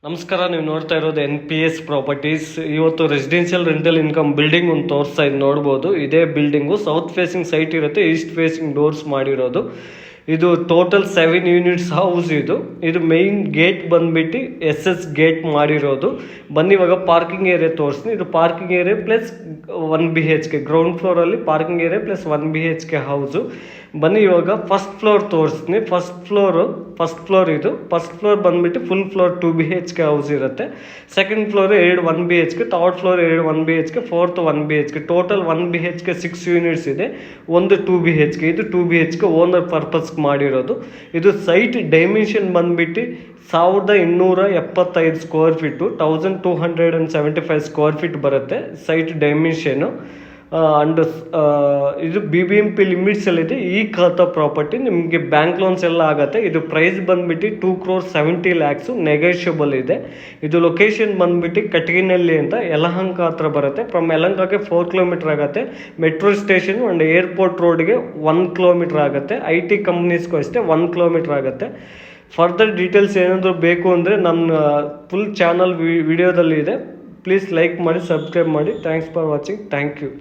ನಮಸ್ಕಾರ, ನೀವು ನೋಡ್ತಾ ಇರೋದು NPS ಪ್ರಾಪರ್ಟೀಸ್. ಇವತ್ತು ರೆಸಿಡೆನ್ಷಿಯಲ್ ರೆಂಟಲ್ ಇನ್ಕಮ್ ಬಿಲ್ಡಿಂಗ್ ಒಂದು ತೋರಿಸ್ತಾ ಇದು ನೋಡ್ಬೋದು. ಇದೇ ಬಿಲ್ಡಿಂಗು ಸೌತ್ ಫೇಸಿಂಗ್ ಸೈಟ್ ಇರುತ್ತೆ, ಈಸ್ಟ್ ಫೇಸಿಂಗ್ ಡೋರ್ಸ್ ಮಾಡಿರೋದು. ಇದು ಟೋಟಲ್ 7 ಯೂನಿಟ್ಸ್ ಹೌಸ್. ಇದು ಮೈನ್ ಗೇಟ್ ಬಂದ್ಬಿಟ್ಟು SS ಗೇಟ್ ಮಾಡಿರೋದು. ಬನ್ನಿ ಇವಾಗ ಪಾರ್ಕಿಂಗ್ ಏರಿಯಾ ತೋರಿಸ್ತೀನಿ. ಇದು parking area plus 1 BHK, ground ಫ್ಲೋರಲ್ಲಿ parking area plus 1 BHK house. ಬನ್ನಿ ಇವಾಗ ಫಸ್ಟ್ ಫ್ಲೋರ್ ತೋರಿಸ್ತೀನಿ. ಫಸ್ಟ್ ಫ್ಲೋರ್ ಬಂದ್ಬಿಟ್ಟು ಫುಲ್ ಫ್ಲೋರ್ 2 BHK ಹೌಸ್ ಇರುತ್ತೆ. Second floor 2 1 BHK, third floor 2 1 BHK, fourth 1 BHK. Total 1 BHK 6 units ಇದೆ, ಒಂದು 2 BHK. ಇದು 2 BHK ಓನರ್ ಪರ್ಪಸ್ ಮಾಡಿರೋದು. ಇದು ಸೈಟ್ ಡೈಮೆನ್ಷನ್ ಬಂದ್ಬಿಟ್ಟು 1275 ಸ್ಕ್ವೇರ್ ಫೀಟು, 1275 ಸ್ಕ್ವೇರ್ ಫೀಟ್ ಬರುತ್ತೆ ಸೈಟ್ ಡೈಮೆನ್ಷನು. ಅಂಡ್ ಇದು BBMP ಲಿಮಿಟ್ಸಲ್ಲಿದೆ. ಈ ಖಾತಾ ಪ್ರಾಪರ್ಟಿ ನಿಮಗೆ ಬ್ಯಾಂಕ್ ಲೋನ್ಸ್ ಎಲ್ಲ ಆಗುತ್ತೆ. ಇದು ಪ್ರೈಸ್ ಬಂದ್ಬಿಟ್ಟು 2,70 lakhs, ನೆಗೋಷಿಯಬಲ್ ಇದೆ. ಇದು ಲೊಕೇಶನ್ ಬಂದ್ಬಿಟ್ಟು ಕಟಗಿನಹಳ್ಳಿ ಅಂತ, ಯಲಹಂಕ ಹತ್ರ ಬರುತ್ತೆ. ಫ್ರಮ್ ಯಲಹಂಕಕ್ಕೆ 4 ಕಿಲೋಮೀಟರ್ ಆಗುತ್ತೆ. ಮೆಟ್ರೋ ಸ್ಟೇಷನ್ ಅಂಡ್ ಏರ್ಪೋರ್ಟ್ ರೋಡ್ಗೆ 1 ಕಿಲೋಮೀಟರ್ ಆಗುತ್ತೆ. IT ಕಂಪ್ನೀಸ್ಗೂ ಅಷ್ಟೇ 1 ಕಿಲೋಮೀಟರ್ ಆಗುತ್ತೆ. ಫರ್ದರ್ ಡೀಟೇಲ್ಸ್ ಏನಾದರೂ ಬೇಕು ಅಂದರೆ ನನ್ನ ಫುಲ್ ಚಾನಲ್ ವಿಡಿಯೋದಲ್ಲಿ ಇದೆ. ಪ್ಲೀಸ್ ಲೈಕ್ ಮಾಡಿ, ಸಬ್ಸ್ಕ್ರೈಬ್ ಮಾಡಿ. Thanks for watching. Thank you.